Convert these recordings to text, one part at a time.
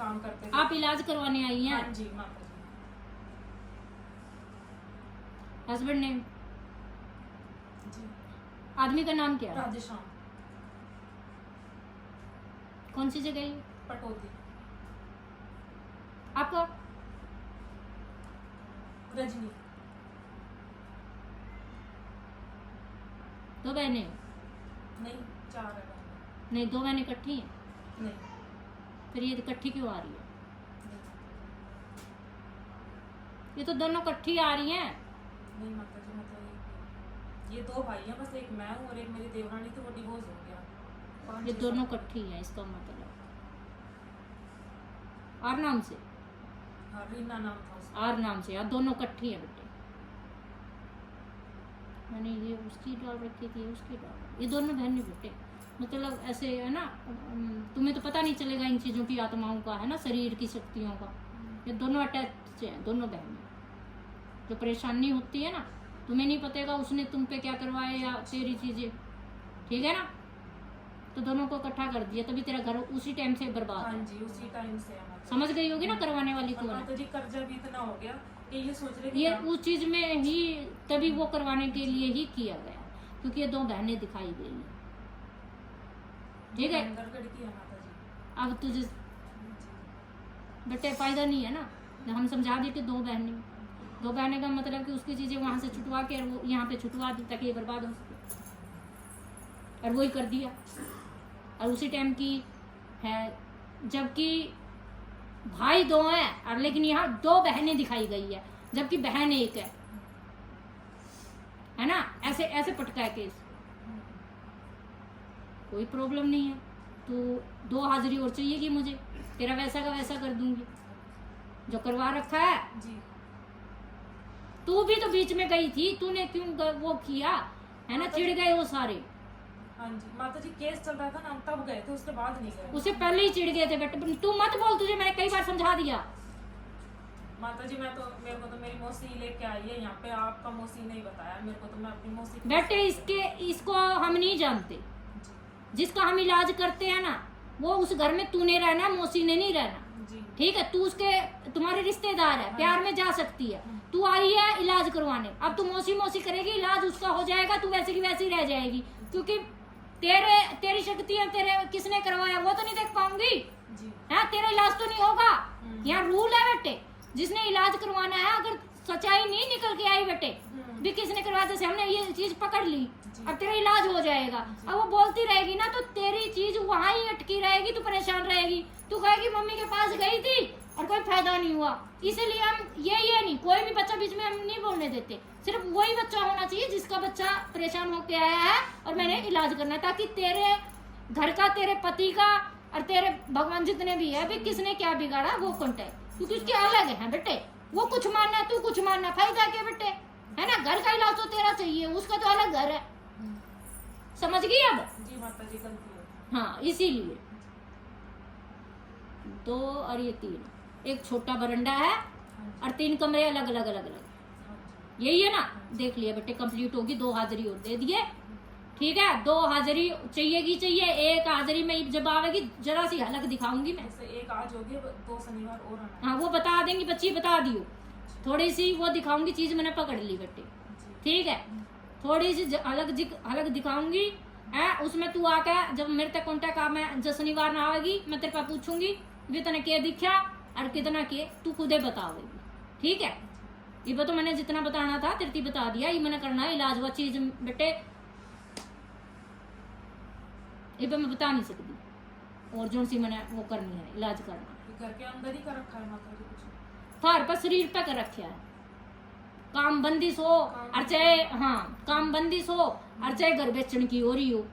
काम करते थे। आप इलाज करवाने आई हैं? हाँ जी माता जी। Husband name? जी आदमी का नाम क्या है? राधेश्याम। कौन सी जगह है? पटौदी। आपका? रजनी। दो बहनें? नहीं 4 है बहनें। नहीं, दो बहनें इकट्ठी हैं? नहीं फिर ये इकट्ठी क्यों आ रही है? नहीं ये तो दोनों इकट्ठी आ रही हैं। नहीं माता जी, मतलब ये 2 भाई हैं, बस एक मैं हूँ और एक मेरी देवरानी थी, वो डिवोर्स हो गया। ये दोनों इकट्ठी हैं, इसका मतलब आर नाम से? हाँ रीना नाम था उसका। आर नाम से, यार दोनों इकट्ठी हैं बेटे। मैंने ये उसकी डाल रखी थी, उसकी डाल, ये दोनों बहन नहीं बेटे। मतलब ऐसे है ना, तुम्हें तो पता नहीं चलेगा इन चीज़ों की, आत्माओं का है ना, शरीर की शक्तियों का। ये दोनों अटैच हैं, दोनों बहन। जो परेशानी होती है ना, तुम्हें नहीं पतेगा उसने तुम पे क्या करवाया या तेरी चीज़ें, ठीक है ना। तो दोनों को इकट्ठा कर दिया, तभी तेरा घर उसी टाइम से बर्बाद हाँ है। जी उसी टाइम से है माता जी। समझ गई होगी ना करवाने वाली और कौन है। माता जी कर्जा भी इतना हो गया कि ये सोच रहे ये उस चीज में ही, तभी वो करवाने के लिए ही किया गया, क्योंकि ये दो बहनें दिखाई गई हैं, ठीक है। गड़गड़ की है माता जी। अब तुझे बेटे फायदा नहीं है ना, हम समझा दी कि दो बहनें का मतलब कि उसकी चीजें वहां से छुटवा के और वो यहाँ पे छुटवा दी ताकि ये बर्बाद हो सके, और वही कर दिया। और उसी टाइम की है, जबकि भाई 2 हैं और लेकिन यहाँ 2 बहनें दिखाई गई है, जबकि बहन एक है ना। ऐसे ऐसे पटका है केस, कोई प्रॉब्लम नहीं है। तो 2 हाजिरी और चाहिएगी मुझे, तेरा वैसा का वैसा कर दूंगी जो करवा रखा है। जी तू भी तो बीच में गई थी, तूने क्यों वो किया है ना, चिढ़ गए वो सारे। हाँ जी माता जी केस चल रहा था ना, हम तब गए थे, उसके बाद नहीं गए। उससे पहले ही चिढ़ गए थे बेटे। तू मत बोल, तुझे मैंने कई बार समझा दिया। माता जी मैं तो, मेरे को तो मेरी मौसी लेके आई है यहाँ पे, आपका मौसी नहीं बताया मेरे को, तो मैं अपनी मौसी बेटे इसको हम नहीं जानते, जिसका हम इलाज करते हैं ना, वो उस घर में तूने रहना, मौसी ने नहीं रहना, जी ठीक है। तू उसके, तुम्हारे रिश्तेदार है, प्यार में जा सकती है। तू आई है इलाज करवाने, अब तू मौसी करेगी, इलाज उसका हो जाएगा, तू वैसी की वैसी रह जाएगी, क्योंकि तेरी शक्तियां तेरे किसने करवाया वो तो नहीं देख पाऊंगी, जी है तेरा इलाज तो नहीं होगा। यहाँ रूल है बेटे, जिसने इलाज करवाना है, अगर सच्चाई नहीं निकल के आई बेटे भी किसने करवाया, जैसे हमने ये चीज पकड़ ली, अब तेरा इलाज हो जाएगा। अब वो बोलती रहेगी ना, तो तेरी चीज वहां ही अटकी रहेगी, तू परेशान रहेगी, तू कहेगी मम्मी के पास गई थी और कोई फायदा नहीं हुआ। इसीलिए हम ये नहीं, कोई भी बच्चा बीच में हम नहीं बोलने देते, सिर्फ वही बच्चा होना चाहिए जिसका बच्चा परेशान होके आया है और मैंने इलाज करना है, ताकि तेरे घर का, तेरे पति का और तेरे भगवान जितने भी है, भी किसने क्या बिगाड़ा वो कॉन्टेक्ट, क्योंकि उसके अलग है बेटे। वो कुछ मानना, तू कुछ मानना, फायदा क्या बेटे, है ना। घर का इलाज तो तेरा चाहिए, उसका तो अलग घर है, समझ गई अब। जी माता जी गलती है। हाँ इसीलिए 2 और ये 3, एक छोटा बरंडा है और 3 कमरे अलग अलग अलग अलग, हाँ जी यही है ना। देख लिया बेटे, कंप्लीट होगी, 2 हाजिरी और दे दिए, ठीक है। 2 हाजिरी चाहिए, एक हाजिरी में जब आवेगी जरा सी झलक दिखाऊंगी मैं। जैसे एक आज होगी, 2 शनिवार और आना है। हाँ वो बता देंगी बच्ची, बता दियो, थोड़ी सी वो दिखाऊंगी चीज, मैंने पकड़ ली बेटे, जी ठीक है। थोड़ी सी अलग दिखाऊंगी है, उसमें तू आकर जब मेरे तक कॉन्टेक्ट आ, मैं जब शनिवार ना आवेगी, मैं तेरे पास पूछूंगी भी तने क्या दिखा और कितना के, तू खुदे बतावेगी, ठीक है। ये तो मैंने जितना बताना था तेरे बता दिया, ये मैंने करना है इलाज, वो चीज बेटे ये मैं बता नहीं सकती, और जो सी मैंने वो करनी है, इलाज करना। घर के अंदर ही कर रखा है माता जी कुछ? थार पर शरीर पे कर रखा है, काम बंदिश हो और चाहे, हाँ काम बंदिश हो और चाहे घर बेचने की हो रही हो,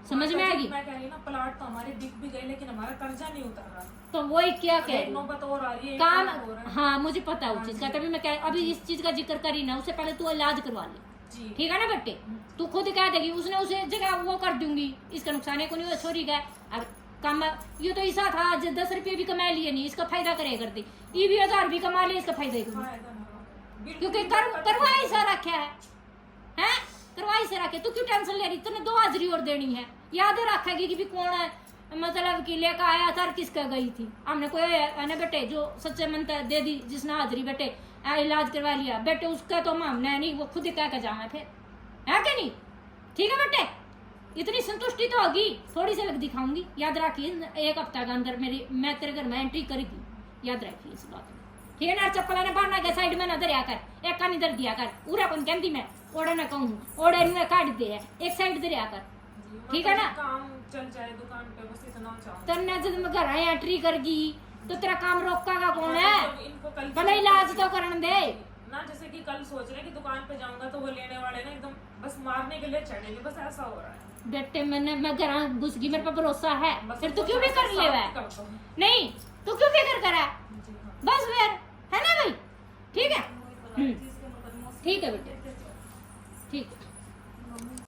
समझ में आएगी। मैं कह रही ना, प्लाट तो हमारे दिख भी गए, लेकिन हमारा कर्जा नहीं उतर रहा। तो वही क्या कह रही नौबत और आ रही है, काम, एक और हो रहा है। हाँ मुझे पता है उस चीज का, तभी मैं अभी इस चीज का जिक्र करी ना, उससे पहले तू इलाज करवा ले, जी ठीक है ना बेटे। तू खुद कह देगी उसने उसे जगह वो कर दूंगी, इसका नुकसान है को नहीं, छोरी का और काम, ये तो ऐसा था 10 रुपये भी कमा लिए नहीं, इसका फायदा करे करती, ये भी 1000 भी कमा लिया, इसका फायदा ही कोई। फायदा ना हो। बिल्कुल क्योंकि करवाई से रखा है, हैं करवाई से रखे, तू क्यों टेंशन ले रही, तूने 2 हाजिरी और देनी है, याद रखेगी कि भी कौन है मतलब कि लेकर आया था, किसका गई थी, हमने कोई है ना बेटे जो सच्चे मन से दे दी, जिसने हाजिरी बेटे इलाज करवा लिया बेटे, उसका तो हमने नहीं, वो खुद ही कह के जाना फिर, है कि नहीं? ठीक है बेटे, इतनी संतुष्टि तो होगी, थोड़ी सी लग दिखाऊंगी, याद रखिए 1 हफ्ता के अंदर मैं तेरे घर में एंट्री करेगी, याद रखिए इस बात में, ठीक है ना? चप्पल ने बांधना के साइड में न दरिया कर, एक कानी दर दिया कर, पूरा कौन कहती मैं ओढ़े ना कहूँ, ओढ़े ने काट दे है, एक साइड दरिया कर, ठीक है ना? काम चल जाए दुकान पे, बस इतना चाहूँ। तन्ने जब मैं घर एंट्री करगी तो तेरा काम रोकेगा कौन है? इनको कल भले इलाज तो करने दे ना, जैसे कि कल सोच रहे हैं कि दुकान पे जाऊंगा तो वो लेने वाले ना एकदम बस मारने के लिए चढ़ेंगे, बस ऐसा हो रहा है बेटे। मैं घर घुस गई, मेरे पे भरोसा है, बस। फिर तू क्यों भी कर ले? नहीं तू क्यों फिक्र करा? बस फिर है ना भाई, ठीक है? ठीक है बेटे, ठीक।